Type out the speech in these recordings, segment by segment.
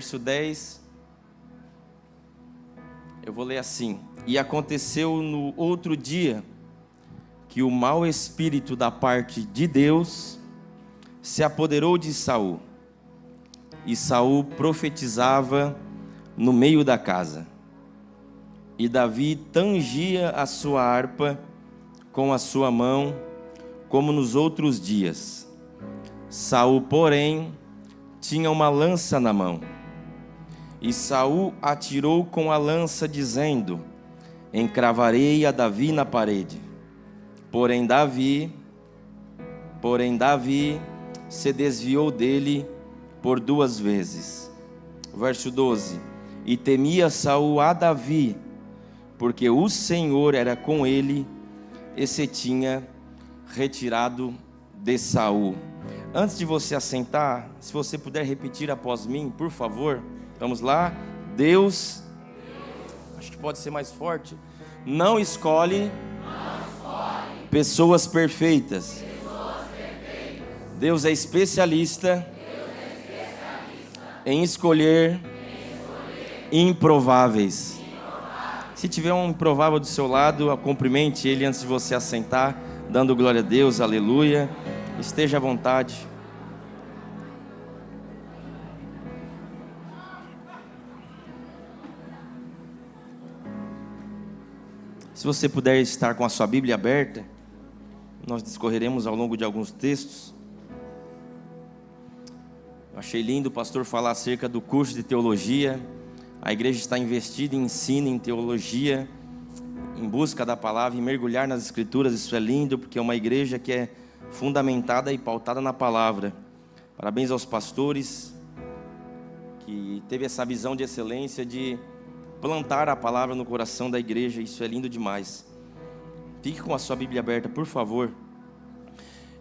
verso 10, eu vou ler assim: E aconteceu no outro dia, que o mau espírito da parte de Deus se apoderou de Saul, e Saul profetizava no meio da casa, e Davi tangia a sua harpa com a sua mão, como nos outros dias. Saul, porém, tinha uma lança na mão, e Saul atirou com a lança, dizendo: Encravarei a Davi na parede. Porém Davi se desviou dele por 2 vezes. Verso 12: E temia Saul a Davi, porque o Senhor era com ele, e se tinha retirado de Saul. Antes de você assentar, se você puder repetir após mim, por favor. Vamos lá. Deus, acho que pode ser mais forte, não escolhe pessoas perfeitas. Deus é especialista em escolher improváveis. Se tiver um improvável do seu lado, cumprimente ele antes de você assentar, dando glória a Deus, aleluia. Esteja à vontade. Se você puder estar com a sua Bíblia aberta, nós discorreremos ao longo de alguns textos. Eu achei lindo o pastor falar acerca do curso de teologia. A igreja está investida em ensino, em teologia, em busca da palavra, em mergulhar nas escrituras. Isso é lindo, porque é uma igreja que é fundamentada e pautada na palavra. Parabéns aos pastores que teve essa visão de excelência de plantar a palavra no coração da igreja. Isso é lindo demais. Fique com a sua Bíblia aberta, por favor.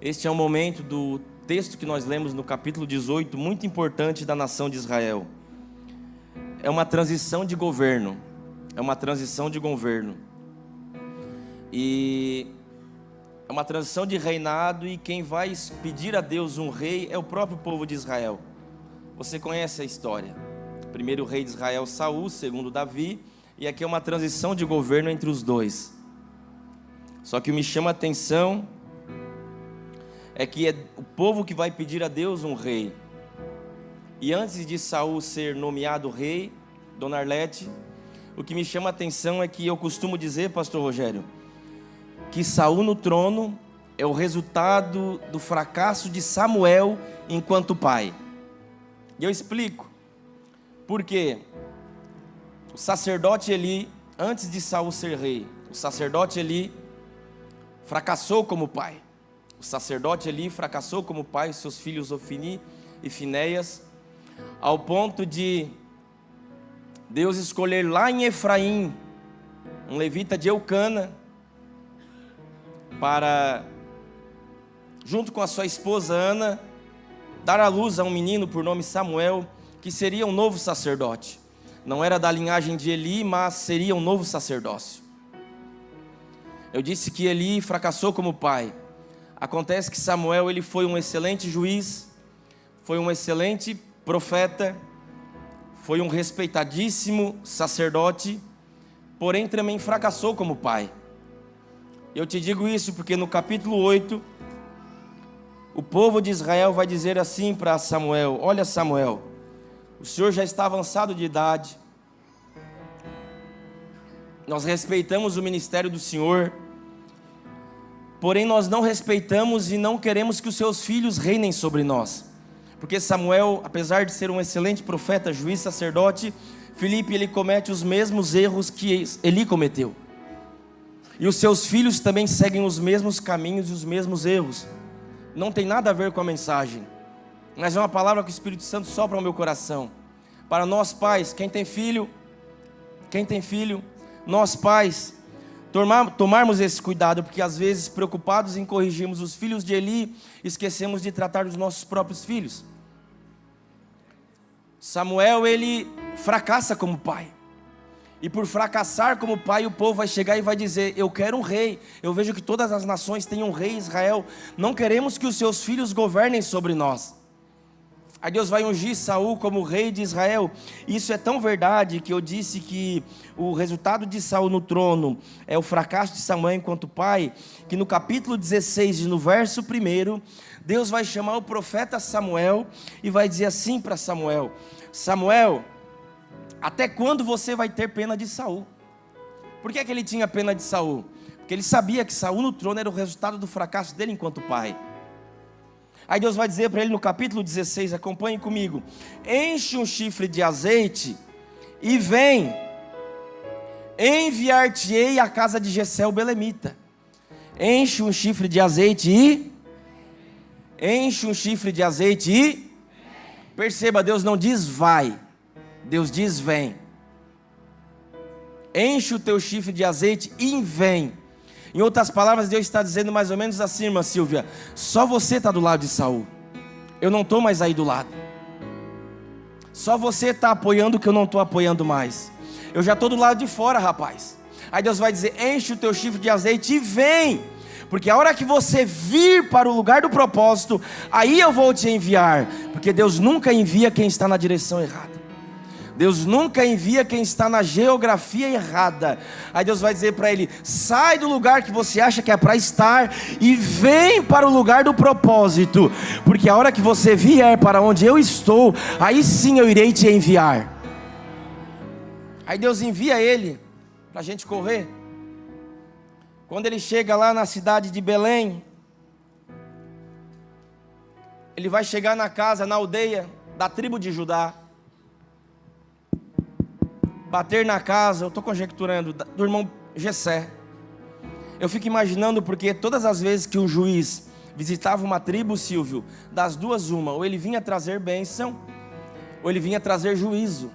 Este é o momento do texto que nós lemos no capítulo 18, muito importante da nação de Israel. É uma transição de governo. E é uma transição de reinado, e quem vai pedir a Deus um rei é o próprio povo de Israel. Você conhece a história. Primeiro rei de Israel, Saul, segundo Davi, e aqui é uma transição de governo entre os dois. Só que o que me chama a atenção é que é o povo que vai pedir a Deus um rei. E antes de Saul ser nomeado rei, Dona Arlete, o que me chama a atenção é que eu costumo dizer, pastor Rogério, que Saul no trono é o resultado do fracasso de Samuel enquanto pai. E eu explico. Porque o sacerdote Eli, antes de Saul ser rei, o sacerdote Eli fracassou como pai. Seus filhos Ofni e Finéias, ao ponto de Deus escolher lá em Efraim um levita de Eucana para, junto com a sua esposa Ana, dar à luz a um menino por nome Samuel, que seria um novo sacerdote. Não era da linhagem de Eli, mas seria um novo sacerdócio. Eu disse que Eli fracassou como pai. Acontece que Samuel, ele foi um excelente juiz, foi um excelente profeta, foi um respeitadíssimo sacerdote, porém também fracassou como pai. Eu te digo isso porque no capítulo 8, o povo de Israel vai dizer assim para Samuel: olha, Samuel, o senhor já está avançado de idade, nós respeitamos o ministério do senhor, porém nós não respeitamos e não queremos que os seus filhos reinem sobre nós. Porque Samuel, apesar de ser um excelente profeta, juiz, sacerdote, Filipe, ele comete os mesmos erros que Eli cometeu. E os seus filhos também seguem os mesmos caminhos e os mesmos erros. Não tem nada a ver com a mensagem, mas é uma palavra que o Espírito Santo sopra ao meu coração. Para nós pais, quem tem filho, nós pais, tomarmos esse cuidado, porque às vezes, preocupados em corrigirmos os filhos de Eli, esquecemos de tratar dos nossos próprios filhos. Samuel, ele fracassa como pai, e por fracassar como pai, o povo vai chegar e vai dizer: eu quero um rei. Eu vejo que todas as nações têm um rei, Israel, não queremos que os seus filhos governem sobre nós. Aí Deus vai ungir Saul como rei de Israel. Isso é tão verdade que eu disse que o resultado de Saul no trono é o fracasso de Samuel enquanto pai, que no capítulo 16, no verso 1, Deus vai chamar o profeta Samuel e vai dizer assim para Samuel: Samuel, até quando você vai ter pena de Saul? Por que ele tinha pena de Saul? Porque ele sabia que Saul no trono era o resultado do fracasso dele enquanto pai. Aí Deus vai dizer para ele no capítulo 16, acompanhe comigo: enche um chifre de azeite e vem, enviar-te-ei à casa de Jessé o belemita. Enche um chifre de azeite e... enche um chifre de azeite e... perceba, Deus não diz vai, Deus diz vem. Enche o teu chifre de azeite e vem. Em outras palavras, Deus está dizendo mais ou menos assim, irmã Silvia: só você está do lado de Saul, eu não estou mais aí do lado. Só você está apoiando o que eu não estou apoiando mais. Eu já estou do lado de fora, rapaz. Aí Deus vai dizer: enche o teu chifre de azeite e vem, porque a hora que você vir para o lugar do propósito, aí eu vou te enviar. Porque Deus nunca envia quem está na direção errada. Deus nunca envia quem está na geografia errada. Aí Deus vai dizer para ele: sai do lugar que você acha que é para estar e vem para o lugar do propósito, porque a hora que você vier para onde eu estou, aí sim eu irei te enviar. Aí Deus envia ele para a gente correr. Quando ele chega lá na cidade de Belém, ele vai chegar na casa, na aldeia da tribo de Judá, bater na casa, eu estou conjecturando, do irmão Jessé. Eu fico imaginando, porque todas as vezes que um juiz visitava uma tribo, Silvio, das duas uma, ou ele vinha trazer bênção, ou ele vinha trazer juízo.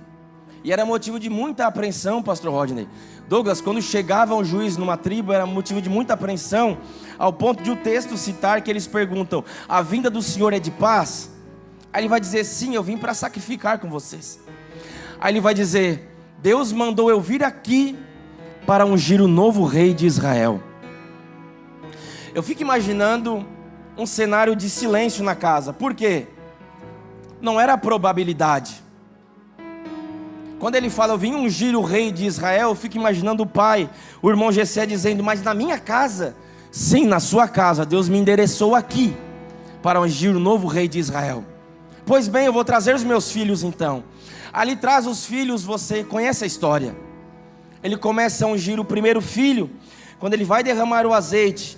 E era motivo de muita apreensão, pastor Rodney. Douglas, quando chegava um juiz numa tribo, era motivo de muita apreensão, ao ponto de o texto citar que eles perguntam: a vinda do Senhor é de paz? Aí ele vai dizer: sim, eu vim para sacrificar com vocês. Aí ele vai dizer: Deus mandou eu vir aqui para ungir o novo rei de Israel. Eu fico imaginando um cenário de silêncio na casa. Por quê? Não era probabilidade. Quando ele fala: eu vim ungir o rei de Israel, eu fico imaginando o pai, o irmão Jessé, dizendo: mas na minha casa? Sim, na sua casa. Deus me endereçou aqui para ungir o novo rei de Israel. Pois bem, eu vou trazer os meus filhos então. Ali traz os filhos, você conhece a história. Ele começa a ungir o primeiro filho. Quando ele vai derramar o azeite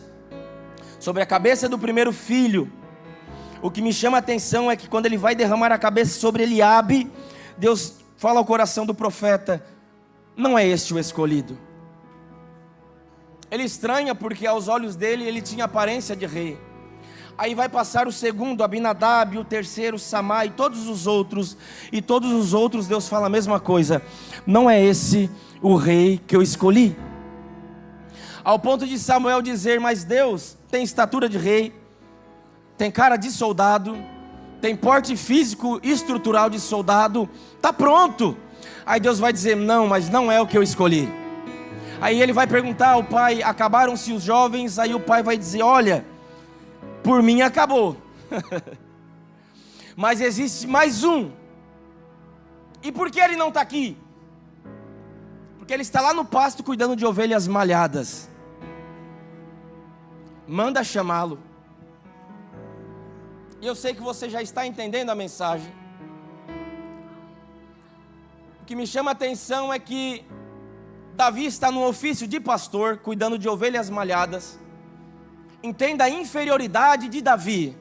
sobre a cabeça do primeiro filho, o que me chama a atenção é que quando ele vai derramar a cabeça sobre Eliabe, Deus fala ao coração do profeta: não é este o escolhido. Ele estranha, porque aos olhos dele ele tinha aparência de rei. Aí vai passar o segundo, Abinadab, o terceiro, Samá, e todos os outros. E todos os outros Deus fala a mesma coisa: não é esse o rei que eu escolhi. Ao ponto de Samuel dizer: mas Deus tem estatura de rei, tem cara de soldado, tem porte físico e estrutural de soldado, está pronto. Aí Deus vai dizer: não, mas não é o que eu escolhi. Aí ele vai perguntar ao pai: acabaram-se os jovens? Aí o pai vai dizer: olha, por mim acabou. Mas existe mais um. E por que ele não está aqui? Porque ele está lá no pasto cuidando de ovelhas malhadas. Manda chamá-lo. E eu sei que você já está entendendo a mensagem. O que me chama a atenção é que Davi está no ofício de pastor, cuidando de ovelhas malhadas. Entenda a inferioridade de Davi.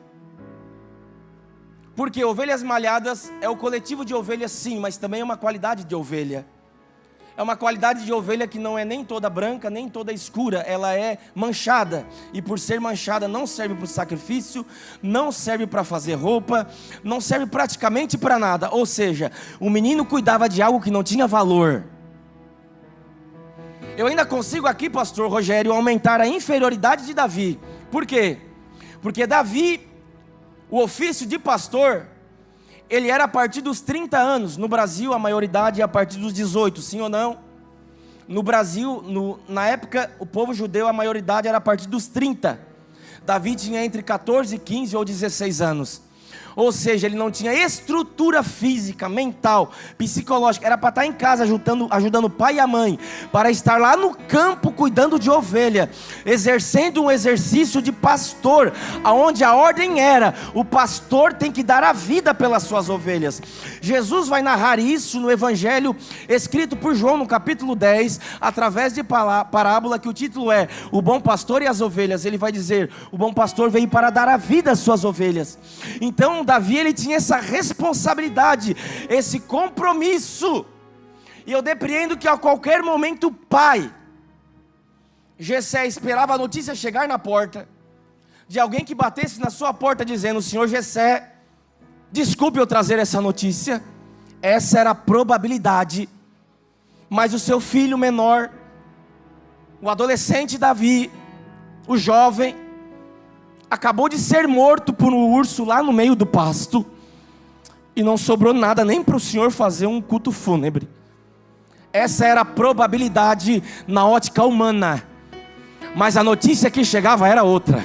Porque ovelhas malhadas é o coletivo de ovelhas, sim, mas também é uma qualidade de ovelha. É uma qualidade de ovelha que não é nem toda branca, nem toda escura. Ela é manchada. E por ser manchada não serve para o sacrifício, não serve para fazer roupa, não serve praticamente para nada. Ou seja, o menino cuidava de algo que não tinha valor. Eu ainda consigo aqui, pastor Rogério, aumentar a inferioridade de Davi. Por quê? Porque Davi, o ofício de pastor, ele era a partir dos 30 anos. No Brasil a maioridade é a partir dos 18, sim ou não? No Brasil, na época, o povo judeu, a maioridade era a partir dos 30. Davi tinha entre 14, 15 ou 16 anos. Ou seja, ele não tinha estrutura física, mental, psicológica. Era para estar em casa ajudando o pai e a mãe, para estar lá no campo cuidando de ovelha, exercendo um exercício de pastor, aonde a ordem era: o pastor tem que dar a vida pelas suas ovelhas. Jesus vai narrar isso no evangelho escrito por João no capítulo 10, através de parábola, que o título é O Bom Pastor e as Ovelhas. Ele vai dizer: o bom pastor veio para dar a vida às suas ovelhas. Então Davi, ele tinha essa responsabilidade, esse compromisso. E eu depreendo que a qualquer momento o pai Jessé esperava a notícia chegar na porta, de alguém que batesse na sua porta dizendo: senhor Jessé, desculpe eu trazer essa notícia. Essa era a probabilidade. Mas o seu filho menor, o adolescente Davi, o jovem, acabou de ser morto por um urso lá no meio do pasto, e não sobrou nada nem para o senhor fazer um culto fúnebre. Essa era a probabilidade na ótica humana. Mas a notícia que chegava era outra.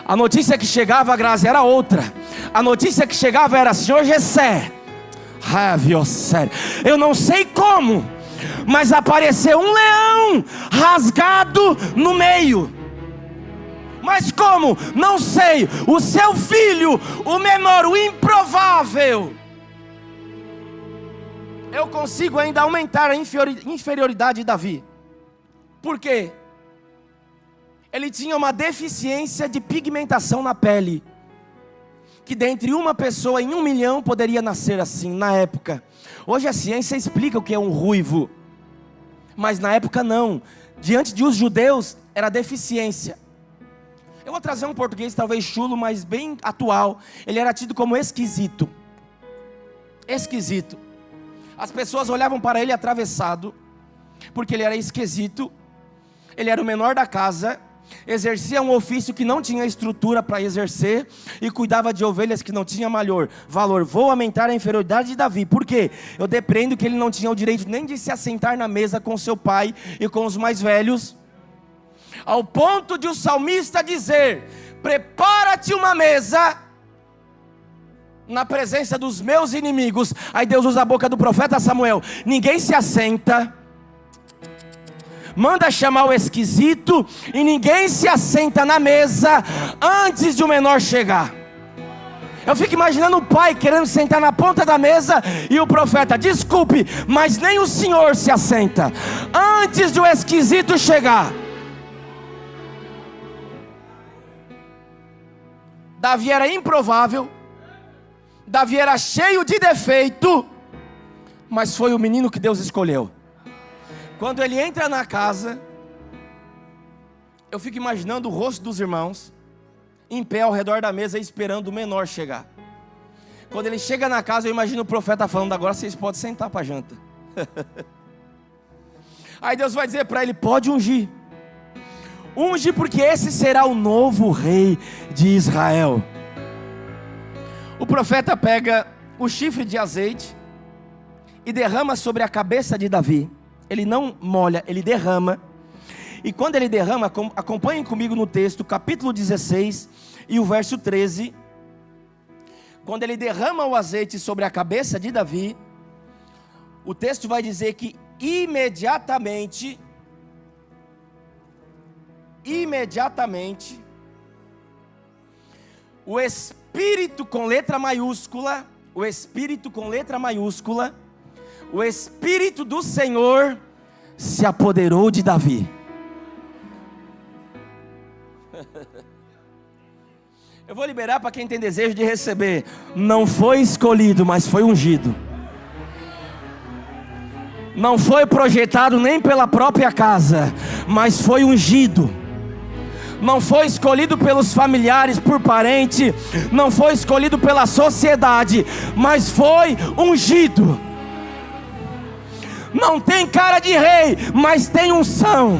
A notícia que chegava, Grazi, era outra. A notícia que chegava era: senhor Jessé, eu não sei como, mas apareceu um leão rasgado no meio. Mas como? Não sei. O seu filho, o menor, o improvável. Eu consigo ainda aumentar a inferioridade de Davi. Por quê? Ele tinha uma deficiência de pigmentação na pele, que dentre uma pessoa em 1 milhão poderia nascer assim, na época. Hoje a ciência explica o que é um ruivo, mas na época não. Diante de os judeus era deficiência. Eu vou trazer um português talvez chulo, mas bem atual. Ele era tido como esquisito. Esquisito. As pessoas olhavam para ele atravessado, porque ele era esquisito. Ele era o menor da casa, exercia um ofício que não tinha estrutura para exercer, e cuidava de ovelhas que não tinha valor. Vou aumentar a inferioridade de Davi. Por quê? Eu depreendo que ele não tinha o direito nem de se assentar na mesa com seu pai e com os mais velhos, ao ponto de o salmista dizer: prepara-te uma mesa na presença dos meus inimigos. Aí Deus usa a boca do profeta Samuel: ninguém se assenta, manda chamar o esquisito, e ninguém se assenta na mesa antes de o menor chegar. Eu fico imaginando o pai querendo sentar na ponta da mesa, e o profeta: desculpe, mas nem o senhor se assenta antes de o esquisito chegar. Davi era improvável, Davi era cheio de defeito, mas foi o menino que Deus escolheu. Quando ele entra na casa, eu fico imaginando o rosto dos irmãos em pé ao redor da mesa, esperando o menor chegar. Quando ele chega na casa, eu imagino o profeta falando: agora vocês podem sentar para a janta. Aí Deus vai dizer para ele: pode ungir. Unge, porque esse será o novo rei de Israel. O profeta pega o chifre de azeite e derrama sobre a cabeça de Davi. Ele não molha, ele derrama. E quando ele derrama, acompanhem comigo no texto, capítulo 16 e o verso 13. Quando ele derrama o azeite sobre a cabeça de Davi, o texto vai dizer que imediatamente, o Espírito com letra maiúscula, o Espírito do Senhor se apoderou de Davi. Eu vou liberar para quem tem desejo de receber. Não foi escolhido, mas foi ungido. Não foi projetado nem pela própria casa, mas foi ungido. Não foi escolhido pelos familiares, por parente, não foi escolhido pela sociedade, mas foi ungido. Não tem cara de rei, mas tem unção.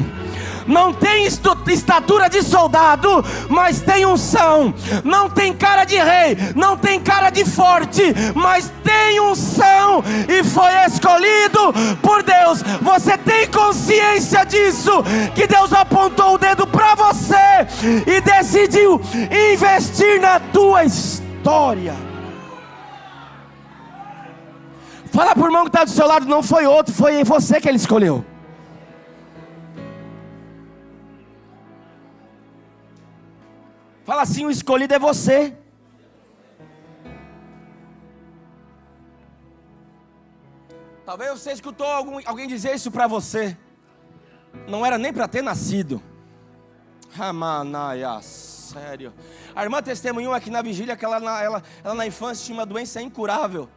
Não tem estatura de soldado, mas tem unção. Não tem cara de rei, não tem cara de forte, mas tem unção e foi escolhido por Deus. Você tem consciência disso? Que Deus apontou o dedo para você e decidiu investir na tua história. vitória. Fala para o irmão que está do seu lado, não foi outro, foi você que ele escolheu. Fala assim, o escolhido é você. Talvez você escutou alguém dizer isso para você. Não era nem para ter nascido. Ramanaia, sério. A irmã testemunhou aqui na vigília que ela na infância tinha uma doença incurável.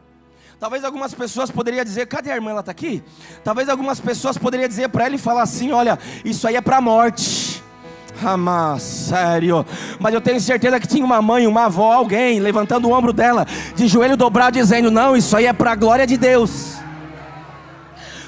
Talvez algumas pessoas poderiam dizer, cadê a irmã, ela está aqui? Talvez algumas pessoas poderiam dizer para ela e falar assim, olha, isso aí é para a morte. Sério. Mas eu tenho certeza que tinha uma mãe, uma avó, alguém levantando o ombro dela, de joelho dobrado, dizendo, não, isso aí é para a glória de Deus.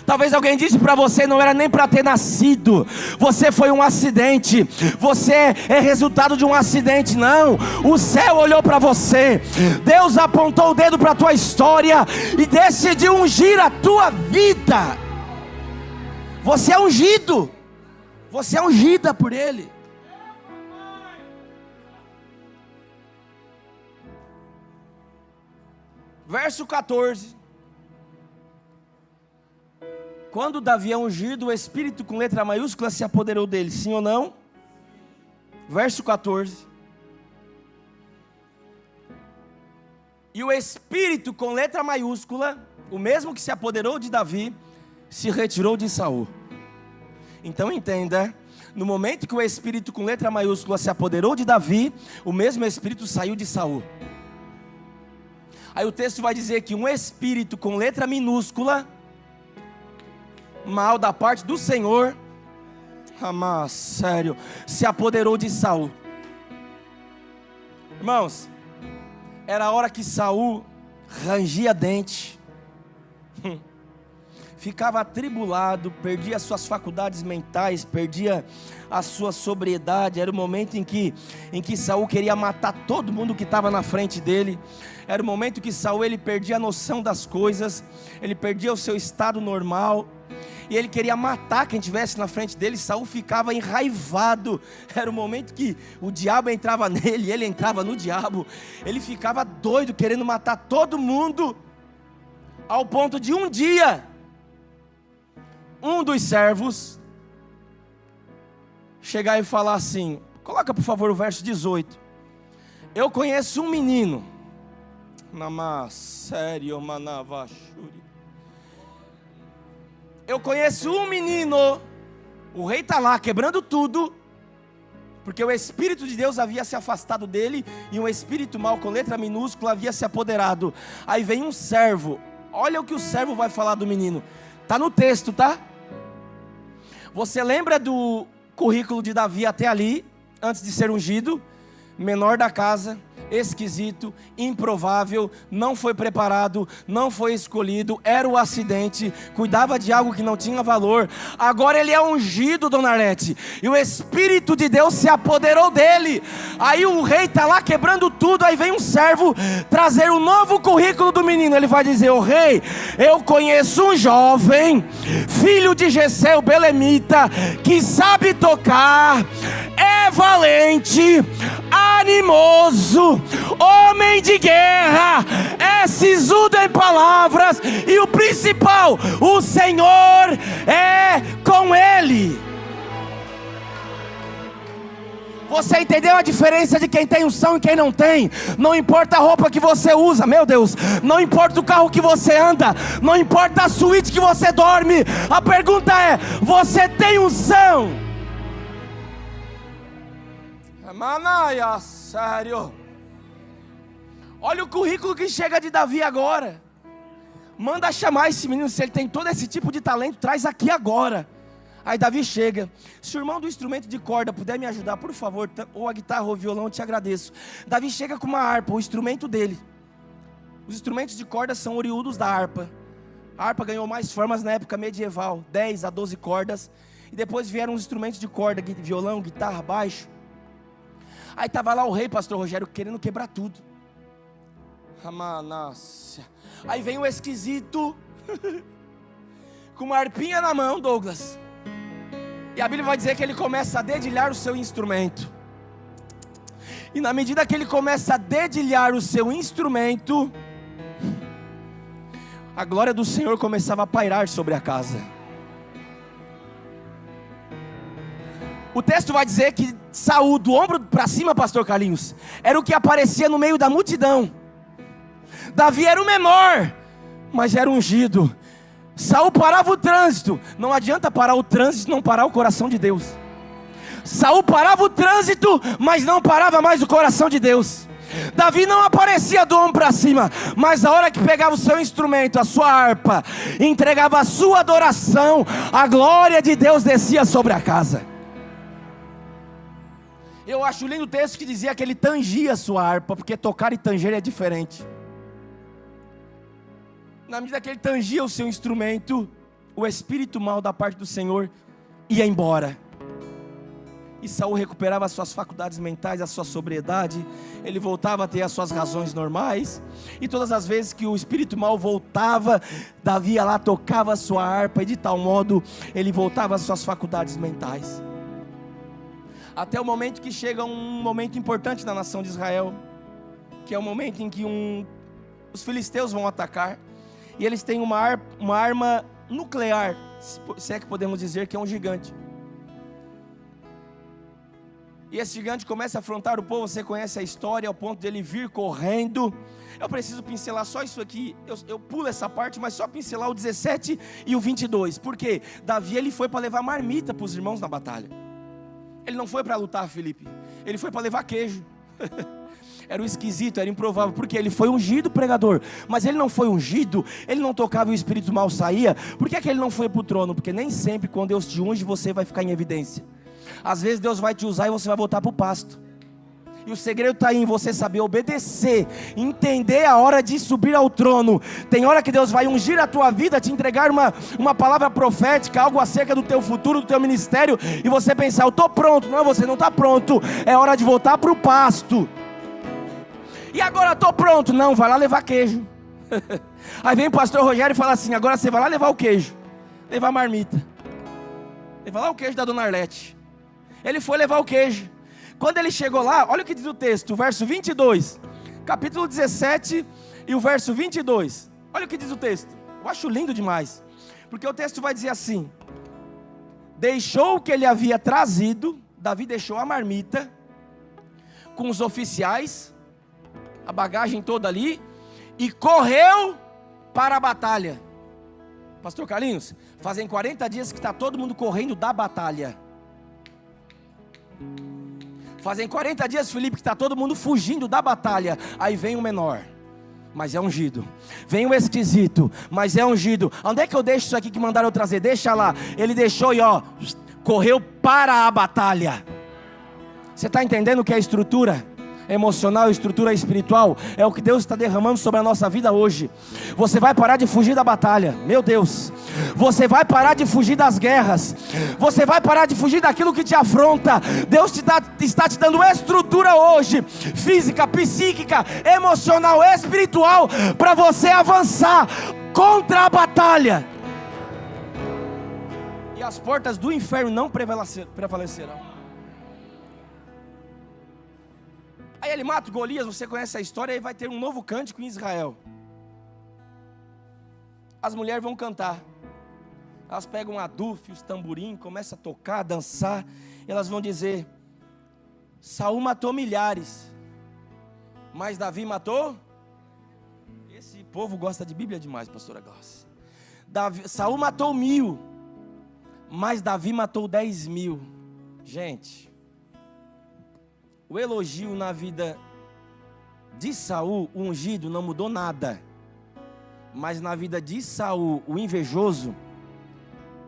Talvez alguém disse para você, não era nem para ter nascido, você foi um acidente, você é resultado de um acidente. Não, o céu olhou para você, Deus apontou o dedo para a tua história e decidiu ungir a tua vida. Você é ungido, você é ungida por Ele. Verso 14. Quando Davi é ungido, o Espírito com letra maiúscula se apoderou dele, sim ou não? Verso 14. E o Espírito com letra maiúscula, o mesmo que se apoderou de Davi, se retirou de Saul. Então entenda, no momento que o Espírito com letra maiúscula se apoderou de Davi, o mesmo Espírito saiu de Saul. Aí o texto vai dizer que um Espírito com letra minúscula, mal da parte do Senhor, sério, se apoderou de Saul. Irmãos, era a hora que Saul rangia dente, ficava atribulado, perdia suas faculdades mentais, perdia a sua sobriedade. Era o momento em que Saul queria matar todo mundo que estava na frente dele. Era o momento que Saul ele perdia a noção das coisas, ele perdia o seu estado normal, e ele queria matar quem estivesse na frente dele. Saul ficava enraivado. Era o momento que o diabo entrava nele, ele entrava no diabo. Ele ficava doido, querendo matar todo mundo, ao ponto de um dia, um dos servos chegar e falar assim, coloca por favor o verso 18. Eu conheço um menino, eu conheço um menino, o rei está lá quebrando tudo, porque o Espírito de Deus havia se afastado dele, e um espírito mau com letra minúscula havia se apoderado. Aí vem um servo, olha o que o servo vai falar do menino, está no texto, tá? Você lembra do currículo de Davi até ali, antes de ser ungido? Menor da casa, esquisito, improvável, não foi preparado, não foi escolhido, era o acidente, cuidava de algo que não tinha valor. Agora ele é ungido, dona Arlete, e o Espírito de Deus se apoderou dele. Aí o rei está lá quebrando tudo, aí vem um servo trazer um novo currículo do menino. Ele vai dizer, o rei, eu conheço um jovem, filho de Jessé o belemita, que sabe tocar, é valente, animoso, homem de guerra, é sisudo em palavras, e o principal, o Senhor é com ele. Você entendeu a diferença de quem tem unção e quem não tem? Não importa a roupa que você usa, meu Deus, não importa o carro que você anda, não importa a suíte que você dorme, a pergunta é, você tem unção? Manaia, sério. Olha o currículo que chega de Davi agora. Manda chamar esse menino, se ele tem todo esse tipo de talento, traz aqui agora. Aí Davi chega, se o irmão do instrumento de corda puder me ajudar, por favor, ou a guitarra ou o violão, eu te agradeço. Davi chega com uma harpa, o instrumento dele. Os instrumentos de corda são oriundos da harpa. A harpa ganhou mais formas na época medieval, 10 a 12 cordas. E depois vieram os instrumentos de corda, violão, guitarra, baixo. Aí estava lá o rei, pastor Rogério, querendo quebrar tudo. Aí vem o esquisito, com uma harpinha na mão, Douglas. E a Bíblia vai dizer que ele começa a dedilhar o seu instrumento. E na medida que ele começa a dedilhar o seu instrumento, a glória do Senhor começava a pairar sobre a casa. O texto vai dizer que Saul, do ombro para cima, pastor Carlinhos, era o que aparecia no meio da multidão. Davi era o menor, mas era ungido. Saul parava o trânsito. Não adianta parar o trânsito, não parar o coração de Deus. Saul parava o trânsito, mas não parava mais o coração de Deus. Davi não aparecia do ombro para cima, mas a hora que pegava o seu instrumento, a sua harpa, entregava a sua adoração, a glória de Deus descia sobre a casa. Eu acho lindo o texto que dizia que ele tangia a sua harpa, porque tocar e tanger é diferente. Na medida que ele tangia o seu instrumento, o espírito mau da parte do Senhor ia embora. E Saul recuperava as suas faculdades mentais, a sua sobriedade. Ele voltava a ter as suas razões normais. E todas as vezes que o espírito mau voltava, Davi ia lá, tocava a sua harpa, e de tal modo ele voltava às suas faculdades mentais. Até o momento que chega um momento importante na nação de Israel, que é o momento em que os filisteus vão atacar. E eles têm uma arma nuclear, se é que podemos dizer que é um gigante. E esse gigante começa a afrontar o povo. Você conhece a história, ao ponto dele vir correndo. Eu preciso pincelar só isso aqui. Eu pulo essa parte, mas só pincelar o 17 e o 22. Por quê? Davi, ele foi para levar marmita para os irmãos na batalha. Ele não foi para lutar, Felipe. Ele foi para levar queijo. Era o esquisito, era improvável. Porque ele foi ungido, pregador. Mas ele não foi ungido, ele não tocava e o espírito mal saía. Por que ele não foi para o trono? Porque nem sempre quando Deus te unge, você vai ficar em evidência. Às vezes Deus vai te usar e você vai voltar para o pasto. E o segredo está em você saber obedecer, entender a hora de subir ao trono. Tem hora que Deus vai ungir a tua vida, te entregar uma palavra profética, algo acerca do teu futuro, do teu ministério, e você pensar, eu estou pronto. Não, você não está pronto, é hora de voltar para o pasto. E agora estou pronto. Não, vai lá levar queijo. Aí vem o pastor Rogério e fala assim, agora você vai lá levar o queijo, levar a marmita, levar lá o queijo da dona Arlete. Ele foi levar o queijo. Quando ele chegou lá, olha o que diz o texto, o verso 22, capítulo 17 e o verso 22. Olha o que diz o texto. Eu acho lindo demais, porque o texto vai dizer assim: deixou o que ele havia trazido, Davi deixou a marmita com os oficiais, a bagagem toda ali, e correu para a batalha. Pastor Carlinhos, fazem 40 dias que está todo mundo correndo da batalha. Fazem 40 dias, Felipe, que está todo mundo fugindo da batalha. Aí vem o menor, mas é ungido. Vem o esquisito, mas é ungido. Onde é que eu deixo isso aqui que mandaram eu trazer? Deixa lá. Ele deixou e correu para a batalha. Você está entendendo o que é estrutura emocional, estrutura espiritual? É o que Deus está derramando sobre a nossa vida hoje. Você vai parar de fugir da batalha, meu Deus. Você vai parar de fugir das guerras. Você vai parar de fugir daquilo que te afronta. Deus está te dando estrutura hoje, física, psíquica, emocional, espiritual, para você avançar contra a batalha. E as portas do inferno não prevalecerão. Aí ele mata o Golias, você conhece a história, aí vai ter um novo cântico em Israel. As mulheres vão cantar. Elas pegam a dufe, os tamborim, começam a tocar, a dançar. E elas vão dizer: Saul matou milhares, mas Davi matou? Esse povo gosta de Bíblia demais, pastora Glaucia. Saul matou 1000, mas Davi matou 10.000. Gente, o elogio na vida de Saul, o ungido, não mudou nada. Mas na vida de Saul, o invejoso,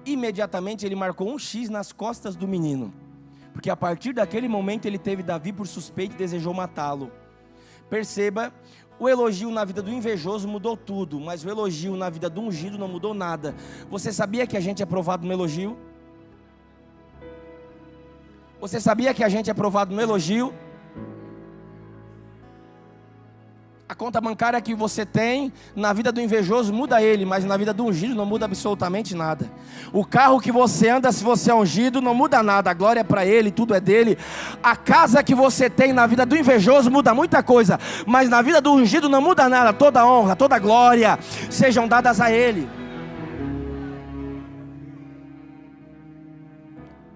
imediatamente ele marcou um X nas costas do menino. Porque a partir daquele momento ele teve Davi por suspeito e desejou matá-lo. Perceba, o elogio na vida do invejoso mudou tudo, mas o elogio na vida do ungido não mudou nada. Você sabia que a gente é provado no elogio? Você sabia que a gente é provado no elogio? A conta bancária que você tem, na vida do invejoso muda ele, mas na vida do ungido não muda absolutamente nada. O carro que você anda, se você é ungido, não muda nada, a glória é para ele, tudo é dele. A casa que você tem na vida do invejoso muda muita coisa, mas na vida do ungido não muda nada. Toda honra, toda glória sejam dadas a ele.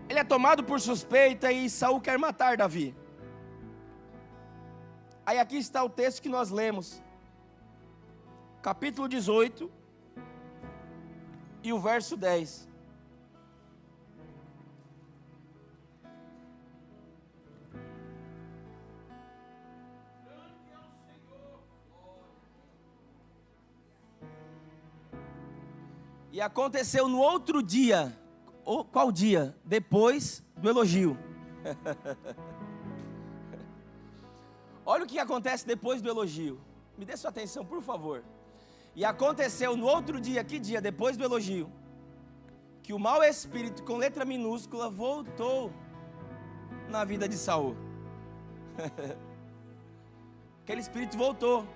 Ele é tomado por suspeita e Saul quer matar Davi. Aí aqui está o texto que nós lemos, capítulo 18 e o verso 10. E aconteceu no outro dia, qual dia? Depois do elogio. Olha o que acontece depois do elogio. Me dê sua atenção, por favor. E aconteceu no outro dia, que dia? Depois do elogio, que o mau espírito com letra minúscula voltou na vida de Saul. Aquele espírito voltou.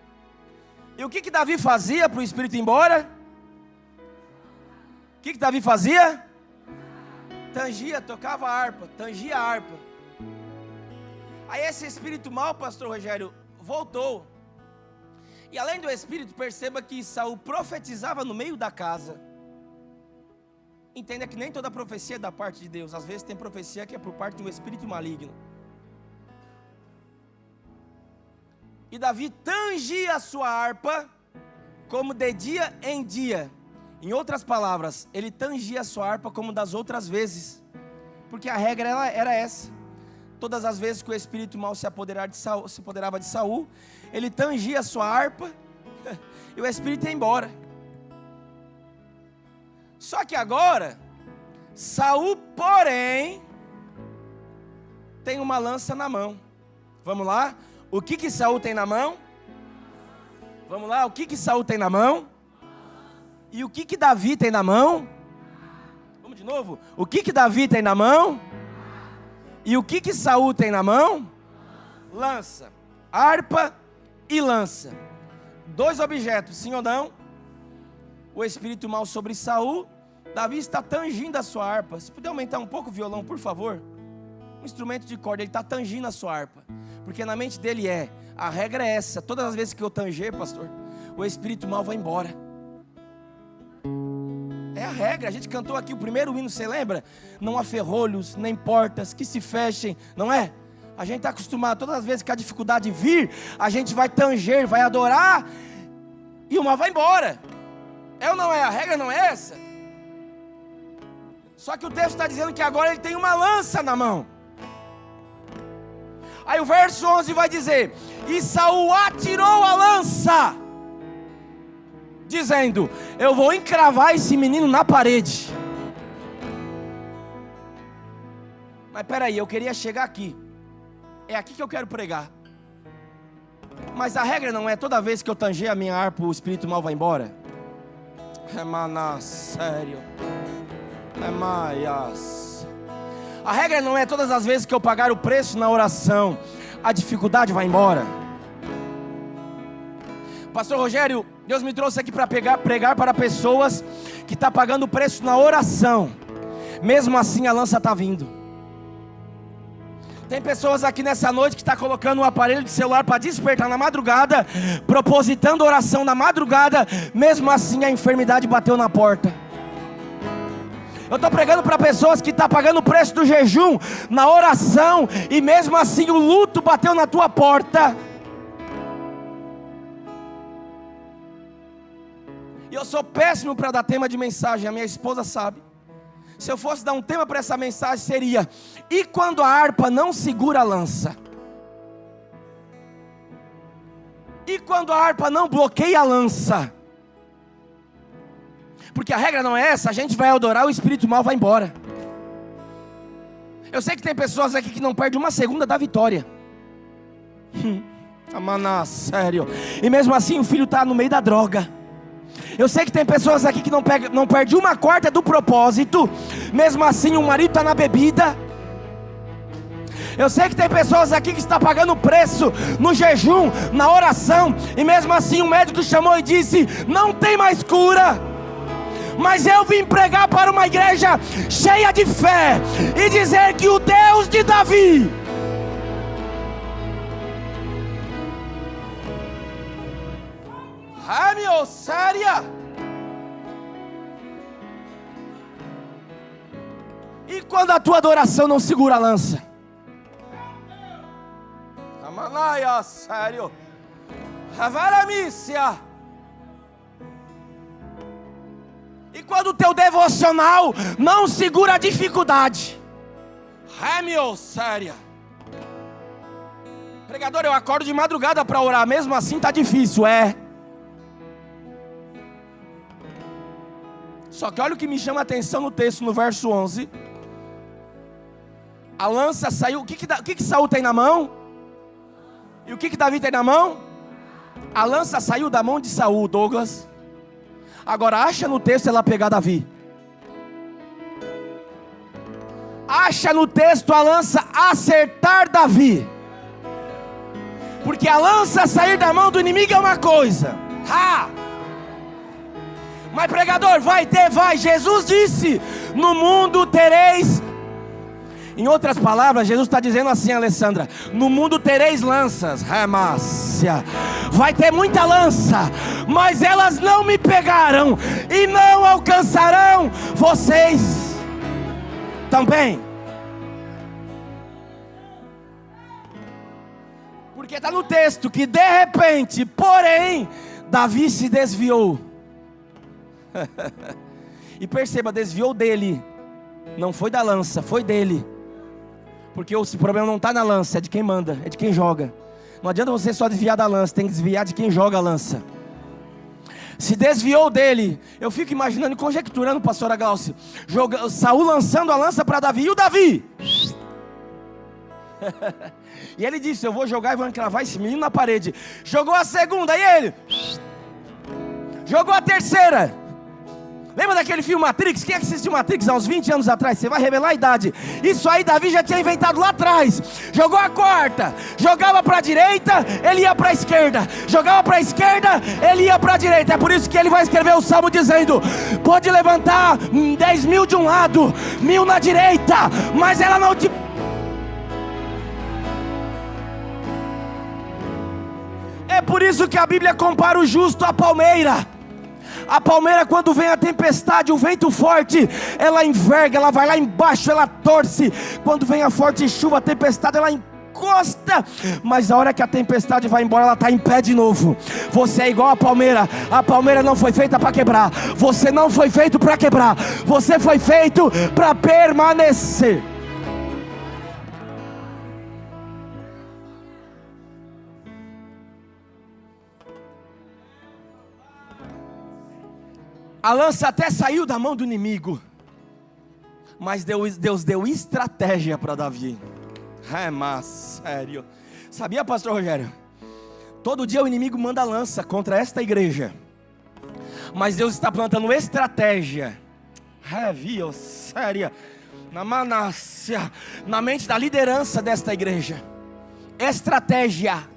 E o que Davi fazia para o espírito ir embora? O que Davi fazia? Tangia, tocava a harpa, tangia a harpa. Aí esse espírito mau, pastor Rogério, voltou. E além do espírito, perceba que Saul profetizava no meio da casa. Entenda que nem toda profecia é da parte de Deus. Às vezes tem profecia que é por parte de um espírito maligno. E Davi tangia a sua harpa como de dia em dia. Em outras palavras, ele tangia a sua harpa como das outras vezes. Porque a regra era essa. Todas as vezes que o espírito mau se apoderava de Saul, ele tangia a sua harpa e o espírito ia embora. Só que agora, Saul, porém, tem uma lança na mão. Vamos lá? O que Saul tem na mão? Vamos lá? O que Saul tem na mão? E o que Davi tem na mão? Vamos de novo? O que Davi tem na mão? E o que Saul tem na mão? Lança, harpa e lança. Dois objetos, sim ou não? O espírito mau sobre Saul. Davi está tangindo a sua harpa. Se puder aumentar um pouco o violão, por favor. Um instrumento de corda, ele está tangindo a sua harpa. Porque na mente dele a regra é essa. Todas as vezes que eu tanger, pastor, o espírito mau vai embora. É a regra, a gente cantou aqui o primeiro hino, você lembra? Não há ferrolhos, nem portas que se fechem, não é? A gente está acostumado, todas as vezes que a dificuldade vir, a gente vai tanger, vai adorar, e o mal vai embora. É ou não é? A regra não é essa? Só que o texto está dizendo que agora ele tem uma lança na mão. Aí o verso 11 vai dizer: e Saul atirou a lança, dizendo: eu vou encravar esse menino na parede. Mas peraí, eu queria chegar aqui. É aqui que eu quero pregar. Mas a regra não é toda vez que eu tanger a minha harpa, o espírito mau vai embora? É maná, sério. É maias. A regra não é todas as vezes que eu pagar o preço na oração, a dificuldade vai embora? Pastor Rogério, Deus me trouxe aqui para pregar para pessoas que estão pagando o preço na oração. Mesmo assim a lança está vindo. Tem pessoas aqui nessa noite que estão colocando um aparelho de celular para despertar na madrugada, propositando oração na madrugada, mesmo assim a enfermidade bateu na porta. Eu estou pregando para pessoas que estão pagando o preço do jejum na oração, e mesmo assim o luto bateu na tua porta. E eu sou péssimo para dar tema de mensagem, a minha esposa sabe. Se eu fosse dar um tema para essa mensagem seria: e quando a harpa não segura a lança? E quando a harpa não bloqueia a lança? Porque a regra não é essa, a gente vai adorar, o espírito mau vai embora. Eu sei que tem pessoas aqui que não perdem uma segunda da vitória. Maná, sério. E mesmo assim o filho está no meio da droga. Eu sei que tem pessoas aqui que não perde uma quarta do propósito, mesmo assim o marido está na bebida. Eu sei que tem pessoas aqui que estão pagando preço no jejum, na oração, e mesmo assim o médico chamou e disse: não tem mais cura. Mas eu vim pregar para uma igreja cheia de fé e dizer que o Deus de Davi, séria. E quando a tua adoração não segura a lança? Amanaia, sério. Avaramícia. E quando o teu devocional não segura a dificuldade? Rémio, séria. Pregador, eu acordo de madrugada para orar, mesmo assim está difícil, Só que olha o que me chama a atenção no texto, no verso 11. A lança saiu, o que Saul tem na mão? E o que Davi tem na mão? A lança saiu da mão de Saul, Douglas. Agora acha no texto ela pegar Davi. Acha no texto a lança acertar Davi. Porque a lança sair da mão do inimigo é uma coisa. Mas pregador, vai. Jesus disse: no mundo tereis. Em outras palavras, Jesus está dizendo assim, Alessandra: no mundo tereis lanças. Remácia. Vai ter muita lança, mas elas não me pegaram e não alcançarão vocês também. Porque está no texto que de repente, porém, Davi se desviou. E perceba, desviou dele. Não foi da lança, foi dele. Porque o problema não está na lança, é de quem manda, é de quem joga. Não adianta você só desviar da lança, tem que desviar de quem joga a lança. Se desviou dele. Eu fico imaginando e conjecturando, pastora Glaucia, Saul lançando a lança para Davi. E o Davi? E ele disse: eu vou jogar e vou encravar esse menino na parede. Jogou a segunda, e ele? Jogou a terceira. Lembra daquele filme Matrix? Quem é que assistiu Matrix há uns 20 anos atrás? Você vai revelar a idade. Isso aí Davi já tinha inventado lá atrás. Jogou a quarta. Jogava para a direita, ele ia para a esquerda. Jogava para a esquerda, ele ia para a direita. É por isso que ele vai escrever o salmo dizendo: pode levantar 10 mil de um lado, 1000 na direita, mas ela não te... É por isso que a Bíblia compara o justo à palmeira. A palmeira, quando vem a tempestade, o vento forte, ela enverga, ela vai lá embaixo, ela torce. Quando vem a forte chuva, a tempestade, ela encosta. Mas a hora que a tempestade vai embora, ela está em pé de novo. Você é igual a palmeira não foi feita para quebrar. Você não foi feito para quebrar. Você foi feito para permanecer. A lança até saiu da mão do inimigo, mas Deus deu estratégia para Davi. Mas sério. Sabia, pastor Rogério? Todo dia o inimigo manda lança contra esta igreja, mas Deus está plantando estratégia. Séria. Na mente da liderança desta igreja. Estratégia.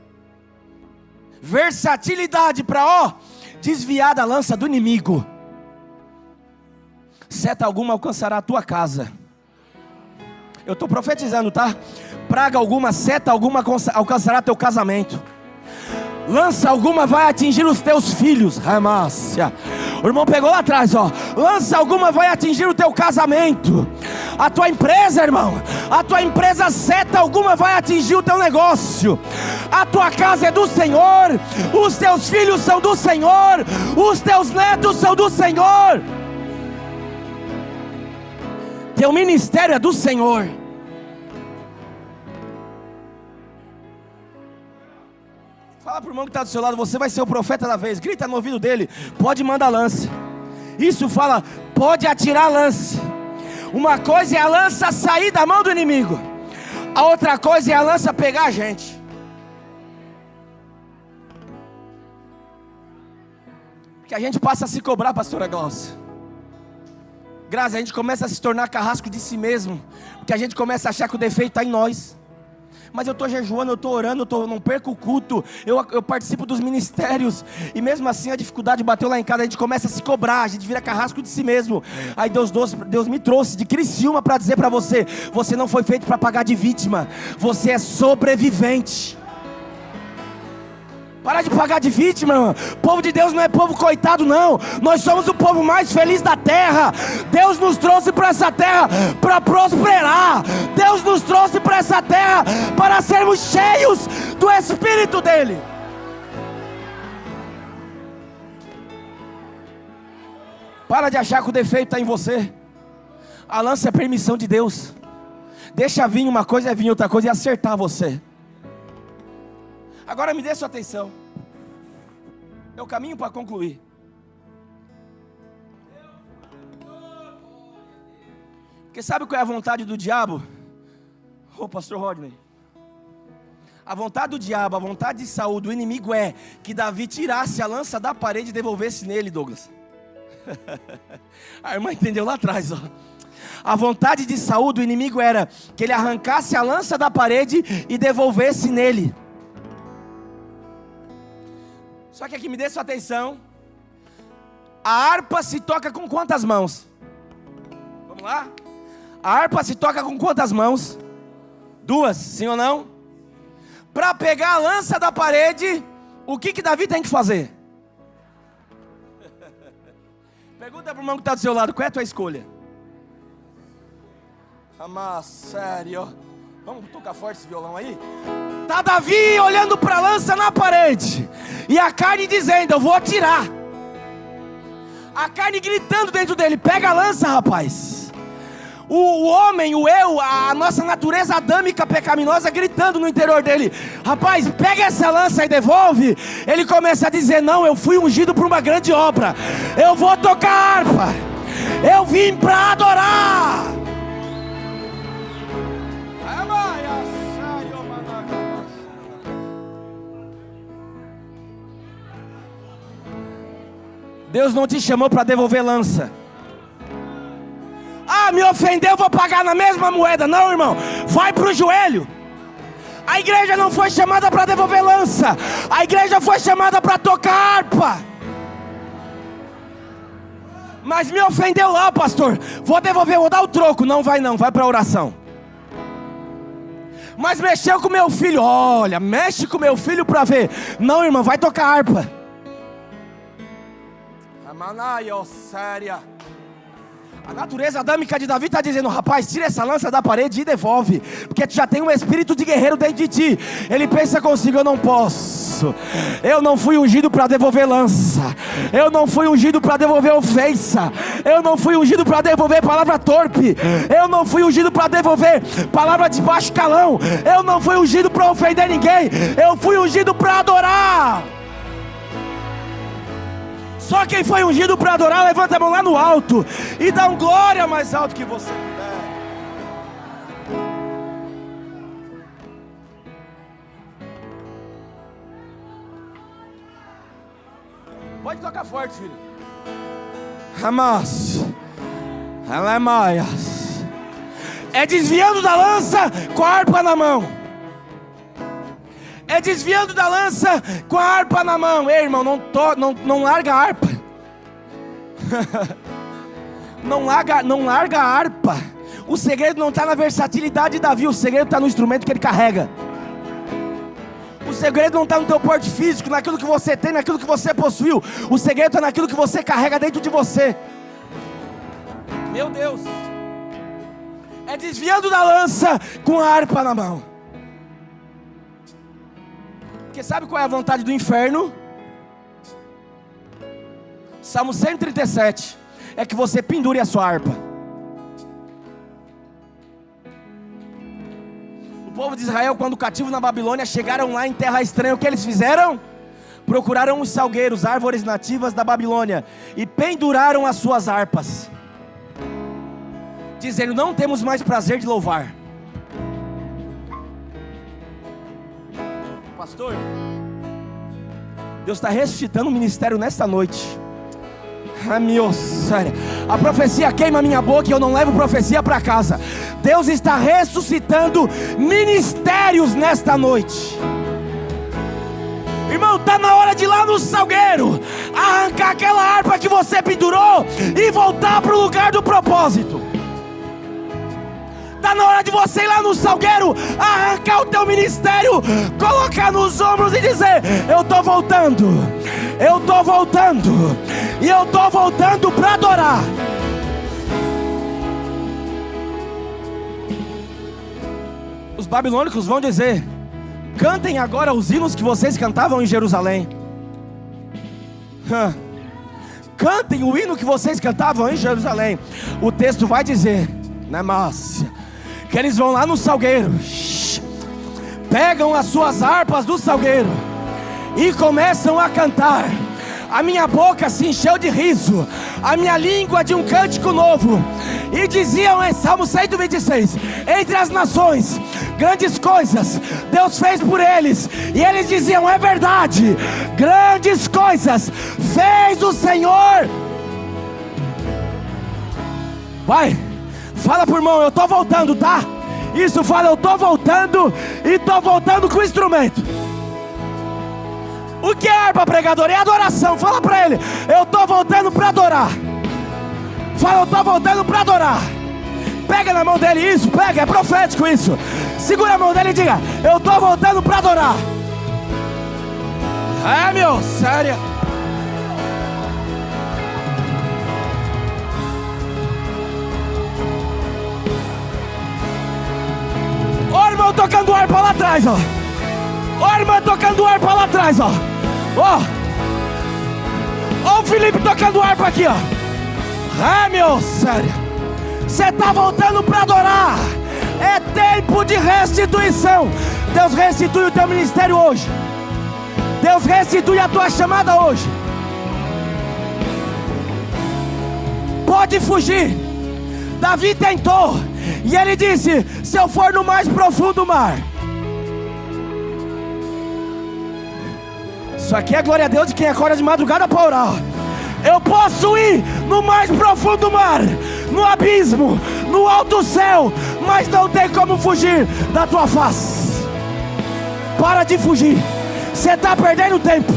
Versatilidade para desviar da lança do inimigo. Seta alguma alcançará a tua casa. Eu estou profetizando, tá? Praga alguma, seta alguma alcançará teu casamento. Lança alguma vai atingir os teus filhos. Ramácia. O irmão pegou lá atrás, lança alguma vai atingir o teu casamento. A tua empresa, irmão. A tua empresa, seta alguma vai atingir o teu negócio. A tua casa é do Senhor. Os teus filhos são do Senhor. Os teus netos são do Senhor. Teu ministério é do Senhor. Fala para o irmão que está do seu lado: você vai ser o profeta da vez. Grita no ouvido dele: pode mandar lance. Isso fala: pode atirar lance. Uma coisa é a lança sair da mão do inimigo, a outra coisa é a lança pegar a gente. Porque a gente passa a se cobrar, pastora Glaucia. Graças, a gente começa a se tornar carrasco de si mesmo, porque a gente começa a achar que o defeito está em nós. mas eu estou jejuando, eu estou orando, eu não perco o culto, eu participo dos ministérios, e mesmo assim a dificuldade bateu lá em casa, a gente começa a se cobrar, a gente vira carrasco de si mesmo. Aí Deus me trouxe de Criciúma para dizer para você: você não foi feito para pagar de vítima, você é sobrevivente. Para de pagar de vítima, irmão. O povo de Deus não é povo coitado, não. Nós somos o povo mais feliz da terra. Deus nos trouxe para essa terra para prosperar. Deus nos trouxe para essa terra para sermos cheios do Espírito dEle. Para de achar que o defeito está em você. A lança é permissão de Deus. Deixa vir uma coisa, é vir outra coisa e acertar você. Agora me dê sua atenção. Eu caminho para concluir. Porque sabe qual é a vontade do diabo? Ô, pastor Rodney. A vontade do diabo, a vontade de Saul, do inimigo, é que Davi tirasse a lança da parede e devolvesse nele, Douglas. A irmã entendeu lá atrás, ó. A vontade de Saul, do inimigo, era que ele arrancasse a lança da parede e devolvesse nele. Só que aqui me dê sua atenção. A harpa se toca com quantas mãos? Vamos lá? A harpa se toca com quantas mãos? 2, sim ou não? Para pegar a lança da parede, o que Davi tem que fazer? Pergunta para o irmão que está do seu lado, qual é a tua escolha? Sério? Vamos tocar forte esse violão aí? Está Davi olhando para a lança na parede, e a carne dizendo: eu vou atirar. A carne gritando dentro dele: pega a lança, rapaz. O homem, o eu, a nossa natureza adâmica pecaminosa gritando no interior dele: rapaz, pega essa lança e devolve. Ele começa a dizer: não, eu fui ungido para uma grande obra, eu vou tocar harpa, eu vim para adorar. Deus não te chamou para devolver lança. Ah, me ofendeu, vou pagar na mesma moeda. Não, irmão, vai para o joelho. A igreja não foi chamada para devolver lança. A igreja foi chamada para tocar harpa. Mas me ofendeu lá, pastor, vou devolver, vou dar o troco. Não vai não, vai para a oração. Mas mexeu com meu filho, olha, mexe com meu filho para ver. Não, irmão, vai tocar harpa. A natureza adâmica de Davi está dizendo: rapaz, tira essa lança da parede e devolve, porque tu já tem um espírito de guerreiro dentro de ti. Ele pensa consigo: eu não posso, eu não fui ungido para devolver lança, eu não fui ungido para devolver ofensa, eu não fui ungido para devolver palavra torpe, eu não fui ungido para devolver palavra de baixo calão, eu não fui ungido para ofender ninguém, eu fui ungido para adorar. Só quem foi ungido para adorar, levanta a mão lá no alto e dá um glória mais alto que você puder. Pode tocar forte, filho. Hamas, Alemaias. É desviando da lança com a harpa na mão. É desviando da lança com a harpa na mão. Ei, irmão, não larga a harpa. Não larga a harpa. O segredo não está na versatilidade de Davi. O segredo está no instrumento que ele carrega. O segredo não está no teu porte físico, naquilo que você tem, naquilo que você possuiu. O segredo está naquilo que você carrega dentro de você. Meu Deus. É desviando da lança com a harpa na mão. Porque sabe qual é a vontade do inferno? Salmo 137. É que você pendure a sua harpa. O povo de Israel, quando cativo na Babilônia, chegaram lá em terra estranha. O que eles fizeram? Procuraram os salgueiros, árvores nativas da Babilônia, e penduraram as suas harpas, dizendo: não temos mais prazer de louvar. Pastor, Deus está ressuscitando o ministério nesta noite. A profecia queima minha boca e eu não levo profecia para casa. Deus está ressuscitando ministérios nesta noite. Irmão, está na hora de ir lá no salgueiro, arrancar aquela harpa que você pendurou e voltar para o lugar do propósito. Está na hora de você ir lá no salgueiro, arrancar o teu ministério, colocar nos ombros e dizer: eu estou voltando, eu estou voltando, e eu estou voltando para adorar. Os babilônicos vão dizer: cantem agora os hinos que vocês cantavam em Jerusalém. Cantem o hino que vocês cantavam em Jerusalém. O texto vai dizer, né, Márcia, que eles vão lá no salgueiro, pegam as suas harpas do salgueiro e começam a cantar. A minha boca se encheu de riso, a minha língua de um cântico novo. E diziam em Salmo 126: entre as nações, grandes coisas Deus fez por eles. E eles diziam: é verdade, grandes coisas fez o Senhor. Vai, fala pro irmão: eu estou voltando, tá? Isso, fala: eu estou voltando, e estou voltando com o instrumento. O que é harpa, pregador? É adoração. Fala para ele: eu estou voltando para adorar. Fala: eu estou voltando para adorar. Pega na mão dele isso, pega, é profético isso. Segura a mão dele e diga: eu estou voltando para adorar. É, meu, sério. Ó, irmão tocando harpa lá atrás, ó. Ó, irmão tocando harpa lá atrás, ó. Ó, ó o Felipe tocando harpa aqui, ó. É, meu, sério. Você está voltando para adorar. É tempo de restituição. Deus restitui o teu ministério hoje. Deus restitui a tua chamada hoje. Pode fugir. Davi tentou, e ele disse: se eu for no mais profundo mar. Isso aqui é glória a Deus de quem acorda de madrugada para orar. Eu posso ir no mais profundo mar, no abismo, no alto céu, mas não tem como fugir da tua face. Para de fugir. Você está perdendo tempo.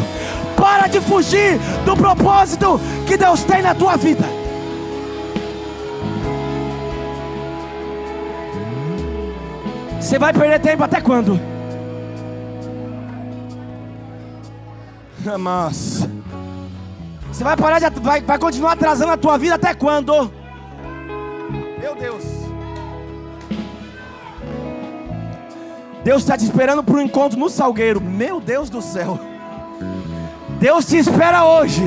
Para de fugir do propósito que Deus tem na tua vida. Você vai perder tempo até quando? Mas você vai parar de, vai continuar atrasando a tua vida até quando? Meu Deus. Deus está te esperando para um encontro no salgueiro. Meu Deus do céu. Deus te espera hoje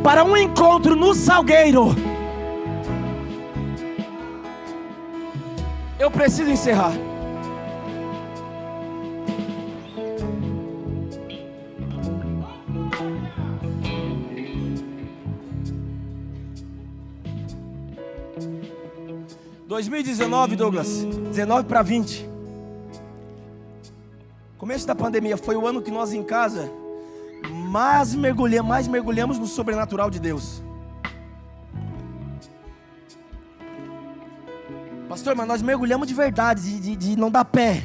para um encontro no salgueiro. Eu preciso encerrar. Em 2019, Douglas, 19 para 20. Começo da pandemia foi o ano que nós em casa mais mergulhamos no sobrenatural de Deus. Pastor, mas nós mergulhamos de verdade, de não dar pé.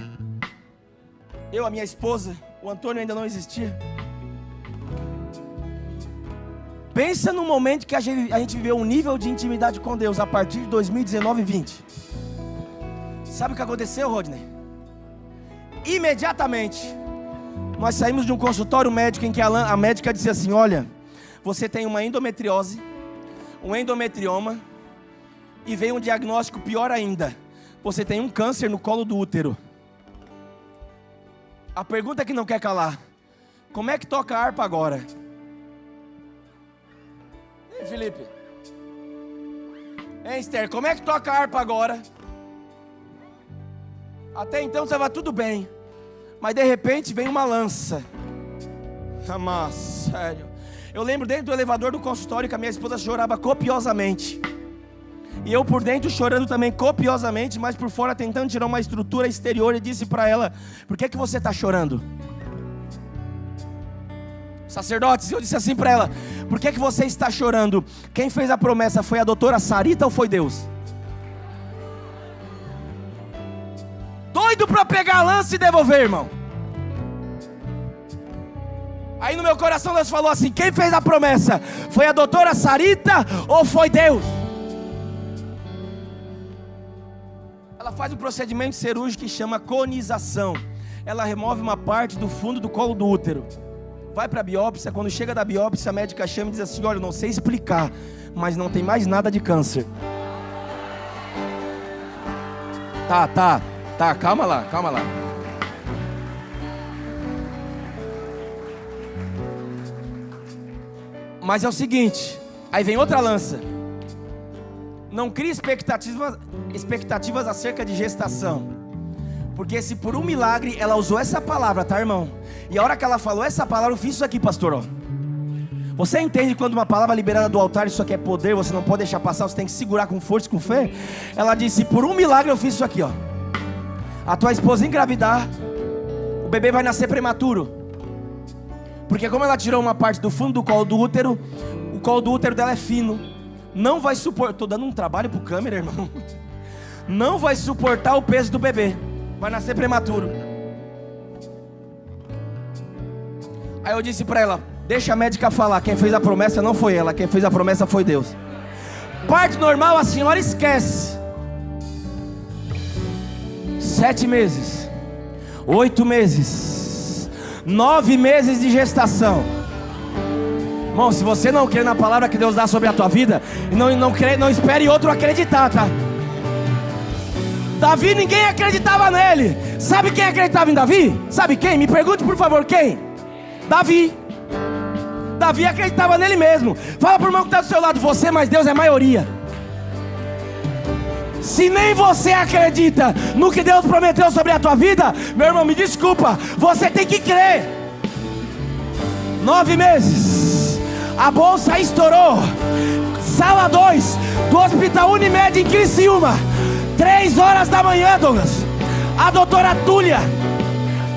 Eu, a minha esposa, o Antônio ainda não existia. Pensa no momento que a gente viveu um nível de intimidade com Deus a partir de 2019 e 20. Sabe o que aconteceu, Rodney? Imediatamente nós saímos de um consultório médico em que a médica disse assim: olha, você tem uma endometriose, um endometrioma, e veio um diagnóstico pior ainda: você tem um câncer no colo do útero. A pergunta que não quer calar: como é que toca a harpa agora? Ei, Felipe. Ei, Esther, como é que toca a harpa agora? Até então estava tudo bem, mas de repente vem uma lança. Mas, sério. Eu lembro dentro do elevador do consultório que a minha esposa chorava copiosamente. E eu por dentro chorando também copiosamente, mas por fora tentando tirar uma estrutura exterior. E disse para ela: por que você está chorando? sacerdotes, eu disse assim para ela: por que você está chorando? Quem fez a promessa foi a doutora Sarita ou foi Deus? Doido para pegar a lança e devolver, irmão. Aí no meu coração Deus falou assim: quem fez a promessa foi a doutora Sarita ou foi Deus? Ela faz um procedimento cirúrgico que chama conização. Ela remove uma parte do fundo do colo do útero. Vai para a biópsia. Quando chega da biópsia, a médica chama e diz assim: olha, eu não sei explicar, mas não tem mais nada de câncer. Tá, calma lá. Mas é o seguinte, aí vem outra lança. Não crie expectativas acerca de gestação. Porque se por um milagre ela usou essa palavra, tá, irmão? E a hora que ela falou essa palavra, eu fiz isso aqui, pastor, ó. Você entende quando uma palavra liberada do altar, isso aqui é poder, você não pode deixar passar, você tem que segurar com força, com fé? Ela disse: por um milagre eu fiz isso aqui, ó. A tua esposa engravidar, o bebê vai nascer prematuro. Porque como ela tirou uma parte do fundo do colo do útero, o colo do útero dela é fino. Não vai suportar, estou dando um trabalho pro câmera, irmão. Não vai suportar o peso do bebê. Vai nascer prematuro. Aí eu disse para ela: deixa a médica falar, quem fez a promessa não foi ela, quem fez a promessa foi Deus. Parto normal a senhora esquece. 7 meses, 8 meses, 9 meses de gestação. Irmão, se você não crê na palavra que Deus dá sobre a tua vida, não espere outro acreditar, tá? Davi, ninguém acreditava nele. Sabe quem acreditava em Davi? Sabe quem? Me pergunte por favor, quem? Davi. Davi acreditava nele mesmo. Fala pro irmão que está do seu lado: você mais Deus é maioria. Se nem você acredita no que Deus prometeu sobre a tua vida, meu irmão, me desculpa, você tem que crer. 9 meses, a bolsa estourou. Sala 2 do Hospital Unimed em Criciúma, 3 horas da manhã, Douglas. A doutora Túlia,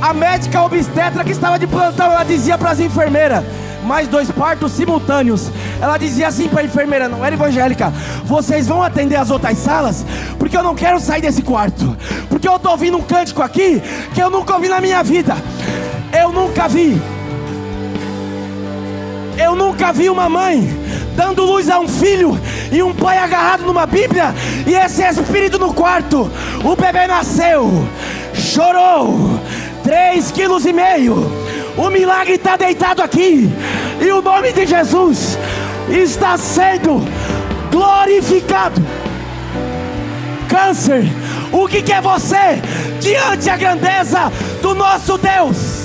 a médica obstetra que estava de plantão, ela dizia para as enfermeiras: mais 2 partos simultâneos. Ela dizia assim para a enfermeira, não era evangélica: vocês vão atender as outras salas, porque eu não quero sair desse quarto, porque eu estou ouvindo um cântico aqui que eu nunca ouvi na minha vida. Eu nunca vi uma mãe dando luz a um filho e um pai agarrado numa Bíblia e esse espírito no quarto. O bebê nasceu, chorou, 3,5 kg. O milagre está deitado aqui, e o nome de Jesus está sendo glorificado. Câncer, o que é você diante da grandeza do nosso Deus?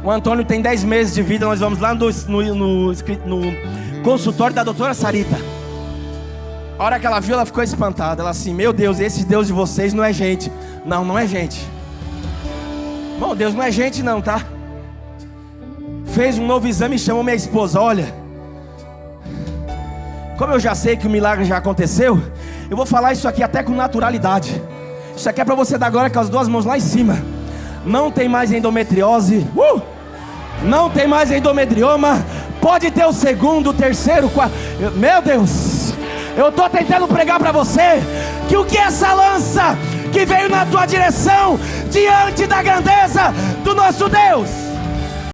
O Antônio tem 10 meses de vida. Nós vamos lá no consultório da doutora Sarita. A hora que ela viu, ela ficou espantada. Ela assim: meu Deus, esse Deus de vocês não é gente. Não é gente. Bom, Deus não é gente não, tá? Fez um novo exame e chamou minha esposa: olha, como eu já sei que o milagre já aconteceu, eu vou falar isso aqui até com naturalidade. Isso aqui é para você dar agora com as 2 mãos lá em cima. Não tem mais endometriose, não tem mais endometrioma. Pode ter o 2º, o 3º, 4º. Meu Deus, eu estou tentando pregar para você que o que é essa lança que veio na tua direção diante da grandeza do nosso Deus?